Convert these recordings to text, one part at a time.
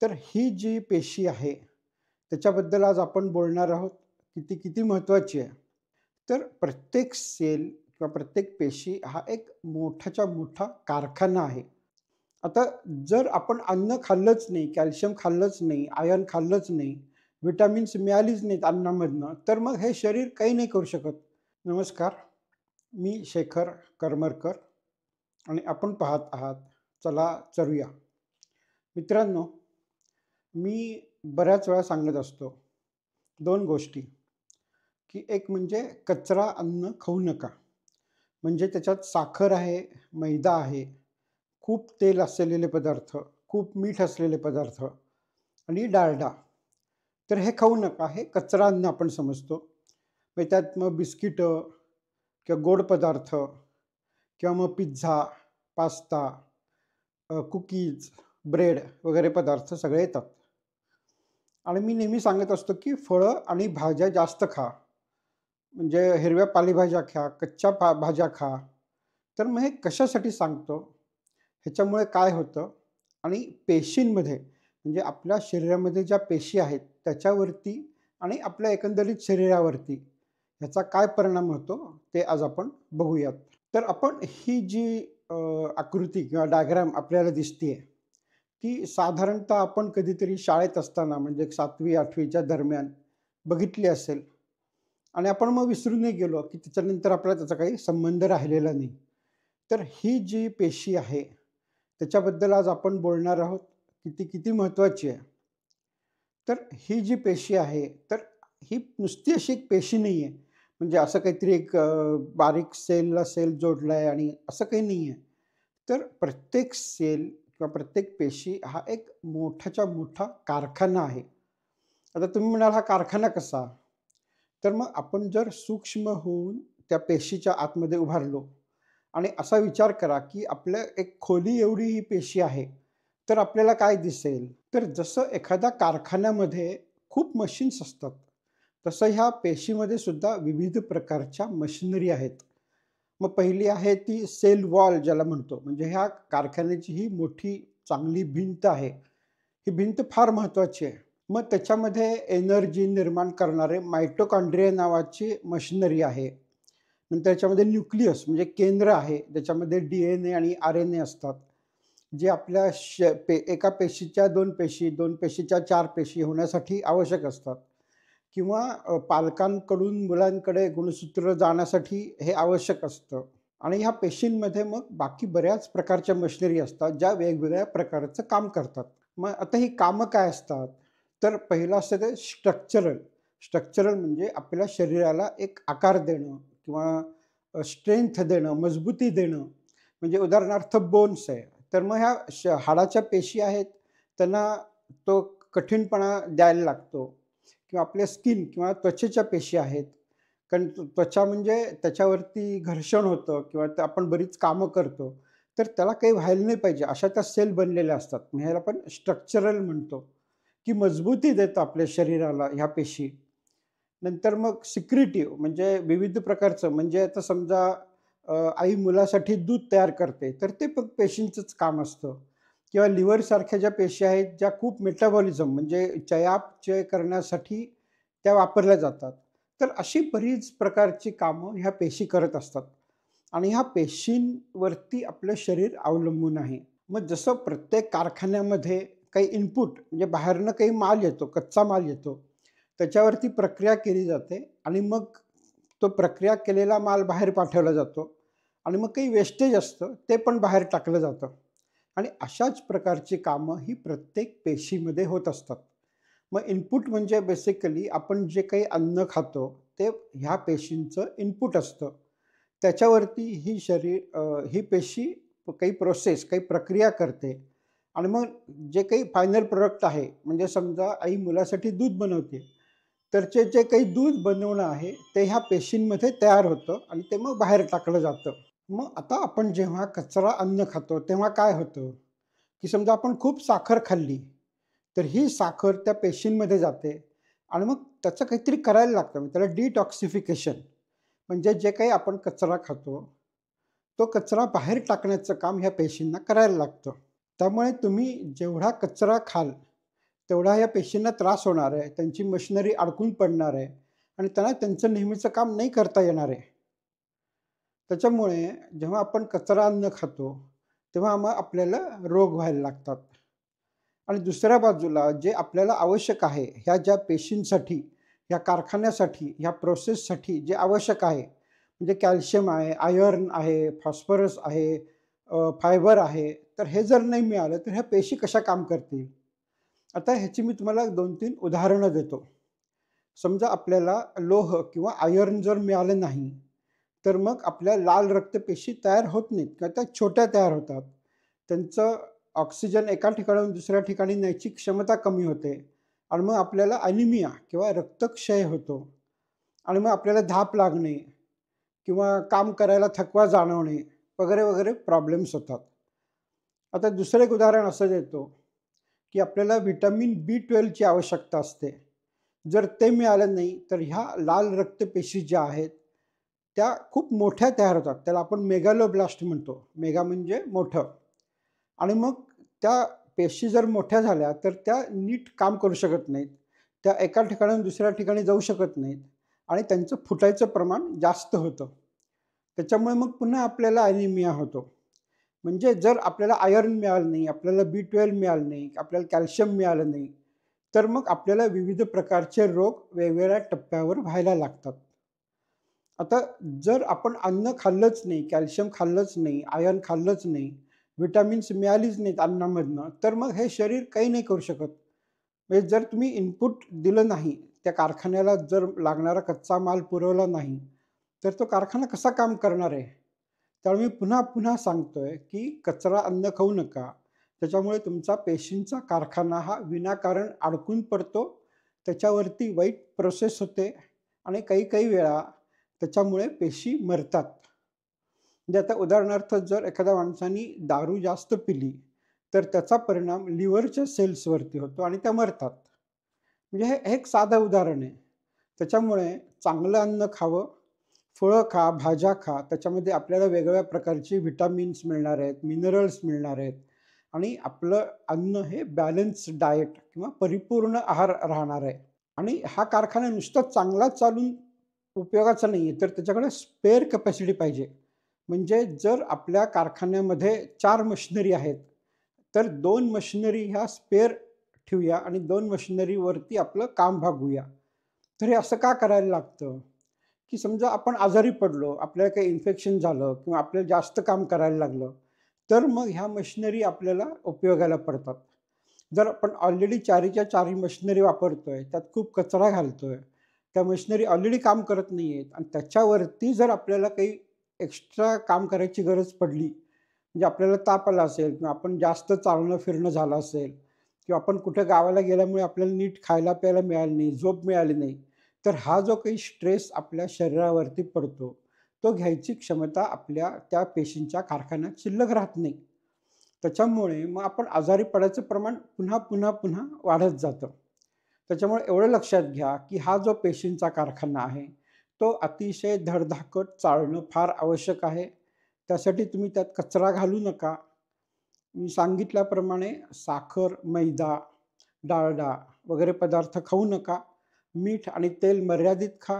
तर ही जी पेशी आहे, त्याच्याबद्दल आज आपण बोलणार आहोत, की ती किती महत्त्वाची आहे. तर प्रत्येक सेल किंवा प्रत्येक पेशी हा एक मोठाच्या मोठा कारखाना आहे. आता जर आपण अन्न खाल्लंच नाही, कॅल्शियम खाल्लंच नाही, आयर्न खाल्लंच नाही, व्हिटॅमिन्स मिळालीच नाहीत अन्नामधनं, तर मग हे शरीर काही नाही करू शकत. नमस्कार, मी शेखर करमरकर आणि आपण पाहत आहात चला चरूया. मित्रांनो, मी बऱ्याच वेळा सांगत असतो 2 गोष्टी, की एक म्हणजे कचरा अन्न खाऊ नका. म्हणजे त्याच्यात साखर आहे, मैदा आहे, खूप तेल असलेले पदार्थ, खूप मीठ असलेले पदार्थ आणि डालडा. तर हे खाऊ नका. हे कचरा अन्न आपण समजतो. मग त्यात मग बिस्किटं किंवा गोड पदार्थ किंवा मग पिझ्झा, पास्ता, कुकीज, ब्रेड वगैरे पदार्थ सगळे येतात. आणि मी नेहमी सांगत असतो, की फळं आणि भाज्या जास्त खा. म्हणजे हिरव्या पालेभाज्या खा, कच्च्या भाज्या खा. तर मग हे कशासाठी सांगतो? ह्याच्यामुळे काय होतं आणि पेशींमध्ये म्हणजे आपल्या शरीरामध्ये ज्या पेशी आहेत त्याच्यावरती आणि आपल्या एकंदरीत शरीरावरती ह्याचा काय परिणाम होतो ते आज आपण बघूयात. तर आपण ही जी आकृती किंवा डायग्राम आपल्याला दिसतीये, ती साधारणतः आपण कधीतरी शाळेत असताना म्हणजे 7वी-8वीच्या दरम्यान बघितली असेल आणि आपण मग विसरूनही गेलो, की त्याच्यानंतर आपल्याला त्याचा काही संबंध राहिलेला नाही. तर ही जी पेशी आहे, त्याच्याबद्दल आज आपण बोलणार आहोत, की ती किती महत्त्वाची आहे. तर ही जी पेशी आहे, तर ही नुसती अशी एक पेशी नाही आहे. म्हणजे असं काहीतरी एक बारीक सेलला सेल जोडला आहे आणि असं काही नाही आहे. तर प्रत्येक सेल किंवा प्रत्येक पेशी हा एक मोठाच्या मोठा कारखाना आहे. आता तुम्ही म्हणाल, "हा कारखाना कसा?" तर मग आपण जर सूक्ष्म होऊन त्या पेशीच्या आतमध्ये उभारलो आणि असा विचार करा, की आपल्या एक खोली एवढी ही पेशी आहे, तर आपल्याला काय दिसेल? तर जसं एखाद्या कारखान्यामध्ये खूप मशीन्स असतात, तसं ह्या पेशीमध्ये सुद्धा विविध प्रकारच्या मशिनरी आहेत. मग पहिली आहे ती सेल वॉल ज्याला म्हणतो. म्हणजे ह्या कारखान्याची ही मोठी चांगली भिंत आहे. ही भिंत फार महत्त्वाची आहे. मग त्याच्यामध्ये एनर्जी निर्माण करणारे मायटोकॉन्ड्रिया नावाची मशिनरी आहे. नंतर त्याच्यामध्ये न्यूक्लियस म्हणजे केंद्र आहे. ज्याच्यामध्ये डी-एन-ए आणि आर-एन-ए असतात. जे आपल्या एका पेशीच्या 2 पेशी, 2 पेशीच्या 4 पेशी होण्यासाठी आवश्यक असतात किंवा पालकांकडून मुलांकडे गुणसूत्र जाण्यासाठी हे आवश्यक असतं. आणि ह्या पेशींमध्ये मग बाकी बऱ्याच प्रकारच्या मशिनरी असतात, ज्या वेगवेगळ्या प्रकारचं काम करतात. मग आता ही कामं काय असतात? तर पहिलं असतं ते स्ट्रक्चरल. स्ट्रक्चरल म्हणजे आपल्या शरीराला एक आकार देणं किंवा स्ट्रेंथ देणं, मजबूती देणं. म्हणजे उदाहरणार्थ बोन्स आहे. तर मग ह्या हाडाच्या पेशी आहेत, त्यांना तो कठीणपणा द्यायला लागतो किंवा आपल्या स्किन किंवा त्वचेच्या पेशी आहेत. कारण त्वचा म्हणजे त्याच्यावरती घर्षण होतं किंवा आपण बरीच कामं करतो. तर त्याला काही व्हायला नाही पाहिजे, अशा त्या सेल बनलेल्या असतात. म्हणजे ह्याला आपण स्ट्रक्चरल म्हणतो, की मजबूती देतं आपल्या शरीराला ह्या पेशी. नंतर मग सिक्रिटिव्ह म्हणजे विविध प्रकारचं म्हणजे आता समजा आई मुलासाठी दूध तयार करते, तर ते पण पेशींचंच काम असतं किंवा लिव्हरसारख्या ज्या पेशी आहेत, ज्या खूप मेटाबॉलिझम म्हणजे चयापचय करण्यासाठी त्या वापरल्या जातात. तर अशी बरीच प्रकारची कामं ह्या पेशी करत असतात आणि ह्या पेशींवरती आपलं शरीर अवलंबून आहे. मग जसं प्रत्येक कारखान्यामध्ये काही इनपुट म्हणजे बाहेरनं काही माल येतो, कच्चा माल येतो. त्याच्यावरती प्रक्रिया केली जाते आणि मग तो प्रक्रिया केलेला माल बाहेर पाठवला जातो आणि मग काही वेस्टेज असतं, ते पण बाहेर टाकलं जातं आणि अशाच प्रकारची कामं ही प्रत्येक पेशीमध्ये होत असतात. मग इनपुट म्हणजे बेसिकली आपण जे काही अन्न खातो, ते ह्या पेशींचं इनपुट असतं. त्याच्यावरती ही पेशी काही प्रोसेस, काही प्रक्रिया करते आणि मग जे काही फायनल प्रॉडक्ट आहे, म्हणजे समजा आई मुलासाठी दूध बनवते, तर जे काही दूध बनवणं आहे, ते ह्या पेशींमध्ये तयार होतं आणि ते मग बाहेर टाकलं जातं. मग आता आपण जेव्हा कचरा अन्न खातो, तेव्हा काय होतं, की समजा आपण खूप साखर खाल्ली, तर ही साखर त्या पेशींमध्ये जाते आणि मग त्याचं काहीतरी करायला लागतं. म्हणजे त्याला डिटॉक्सिफिकेशन म्हणजे जे काही आपण कचरा खातो, तो कचरा बाहेर टाकण्याचं काम ह्या पेशींना करायला लागतं. त्यामुळे तुम्ही जेवढा कचरा खाल, तेवढा या पेशींना त्रास होणार आहे, त्यांची मशिनरी अडकून पडणार आहे आणि त्यांना त्यांचं नेहमीचं काम नाही करता येणार आहे. त्याच्यामुळे जेव्हा आपण कचरा अन्न खातो, तेव्हा मग आपल्याला रोग व्हायला लागतात. आणि दुसऱ्या बाजूला जे आपल्याला आवश्यक आहे, ह्या ज्या पेशींसाठी, ह्या कारखान्यासाठी, ह्या प्रोसेससाठी जे आवश्यक आहे, म्हणजे कॅल्शियम आहे, आयर्न आहे, फॉस्फरस आहे, फायबर आहे, तर हे जर नाही मिळालं, तर ह्या पेशी कशा काम करतील? आता ह्याची मी तुम्हाला 2-3 उदाहरणं देतो. समजा आपल्याला लोह किंवा आयर्न जर मिळालं नाही, तर मग आपल्या लाल रक्तपेशी तयार होत नाहीत किंवा त्या छोट्या तयार होतात. त्यांचं ऑक्सिजन एका ठिकाणाहून दुसऱ्या ठिकाणी न्यायची क्षमता कमी होते आणि मग आपल्याला ॲनिमिया किंवा रक्तक्षय होतो आणि मग आपल्याला धाप लागणे किंवा काम करायला थकवा जाणवणे वगैरे, वगैरे प्रॉब्लेम्स होतात. आता दुसरं एक उदाहरण असं देतो, की आपल्याला व्हिटॅमिन B12ची आवश्यकता असते. जर ते मिळालं नाही, तर ह्या लाल रक्तपेशी ज्या आहेत, त्या खूप मोठ्या तयार होतात. त्याला आपण मेगॅलोब्लास्ट म्हणतो. मेगा म्हणजे मोठं. आणि मग त्या पेशी जर मोठ्या झाल्या, तर त्या नीट काम करू शकत नाहीत. त्या एका ठिकाणाहून दुसऱ्या ठिकाणी जाऊ शकत नाहीत आणि त्यांचं फुटायचं प्रमाण जास्त होतं. त्याच्यामुळे मग पुन्हा आपल्याला ॲनिमिया होतो. म्हणजे जर आपल्याला आयर्न मिळालं नाही, आपल्याला B12 मिळालं नाही, आपल्याला कॅल्शियम मिळालं नाही, तर मग आपल्याला विविध प्रकारचे रोग वेगवेगळ्या टप्प्यावर व्हायला लागतात. आता जर आपण अन्न खाल्लंच नाही, कॅल्शियम खाल्लंच नाही, आयर्न खाल्लंच नाही, व्हिटॅमिन्स मिळालीच नाहीत अन्नामधनं, तर मग हे शरीर काही नाही करू शकत. म्हणजे जर तुम्ही इनपुट दिलं नाही, त्या कारखान्याला जर लागणारा कच्चा माल पुरवला नाही, तर तो कारखाना कसा काम करणार आहे? त्यामुळे मी पुन्हा-पुन्हा सांगतोय, की कचरा अन्न खाऊ नका. त्याच्यामुळे तुमचा पेशींचा कारखाना हा विनाकारण अडकून पडतो. त्याच्यावरती वाईट प्रोसेस होते आणि काही-काही वेळा त्याच्यामुळे पेशी मरतात. म्हणजे आता उदाहरणार्थ जर एखाद्या माणसाने दारू जास्त पिली, तर त्याचा परिणाम लिव्हरच्या सेल्सवरती होतो आणि त्या मरतात. म्हणजे हे एक साधं उदाहरण आहे. त्याच्यामुळे चांगलं अन्न खावं, फळं खा, भाज्या खा. त्याच्यामध्ये आपल्याला वेगवेगळ्या प्रकारचे व्हिटॅमिन्स मिळणार आहेत, मिनरल्स मिळणार आहेत आणि आपलं अन्न हे बॅलन्स्ड डाएट किंवा परिपूर्ण आहार राहणार आहे. आणि हा कारखाना नुसता चांगला चालून उपयोगाचा नाही आहे, तर त्याच्याकडे स्पेअर कॅपॅसिटी पाहिजे. म्हणजे जर आपल्या कारखान्यामध्ये 4 मशिनरी आहेत, तर 2 मशिनरी ह्या स्पेअर ठेवूया आणि 2 मशिनरीवरती आपलं काम भागवूया. तर हे असं का करायला लागतं? की समजा आपण आजारी पडलो, आपल्याला काही इन्फेक्शन झालं किंवा आपल्याला जास्त काम करायला लागलं, तर मग ह्या मशिनरी आपल्याला उपयोगाला पडतात. जर आपण ऑलरेडी 4च्या 4 मशिनरी वापरतोय, त्यात खूप कचरा घालतोय, त्या मशिनरी ऑलरेडी काम करत नाहीयेत आणि त्याच्यावरती जर आपल्याला काही एक्स्ट्रा काम करायची गरज पडली, म्हणजे आपल्याला ताप आला असेल किंवा आपण जास्त चालणं-फिरणं झालं असेल किंवा आपण कुठे गावाला गेल्यामुळे आपल्याला नीट खायला-प्यायला मिळालं नाही, झोप मिळाली नाही, तर हा जो काही स्ट्रेस आपल्या शरीरावरती पडतो, तो घ्यायची क्षमता आपल्या त्या पेशींच्या कारखान्यात शिल्लक राहत नाही. त्याच्यामुळे मग आपण आजारी पडायचं प्रमाण पुन्हा वाढत जातं. त्याच्यामुळे एवढं लक्षात घ्या, की हा जो पेशींचा कारखाना आहे, तो अतिशय धडधाकट चालणं फार आवश्यक आहे. त्यासाठी तुम्ही त्यात कचरा घालू नका. मी सांगितल्याप्रमाणे साखर, मैदा, डाळडा वगैरे पदार्थ खाऊ नका. मीठ आणि तेल मर्यादित खा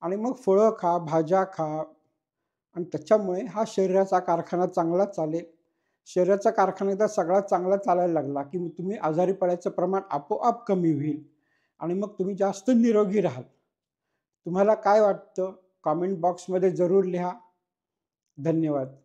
आणि मग फळं खा, भाज्या खा आणि त्याच्यामुळे हा शरीराचा कारखाना चांगला चालेल. शरीराचा कारखाना एकदा सगळा चांगला चालायला लागला, की मग तुम्ही आजारी पडायचं प्रमाण आपोआप कमी होईल आणि मग तुम्ही जास्त निरोगी राहाल. तुम्हाला काय वाटतं? कमेंट बॉक्समध्ये जरूर लिहा. धन्यवाद.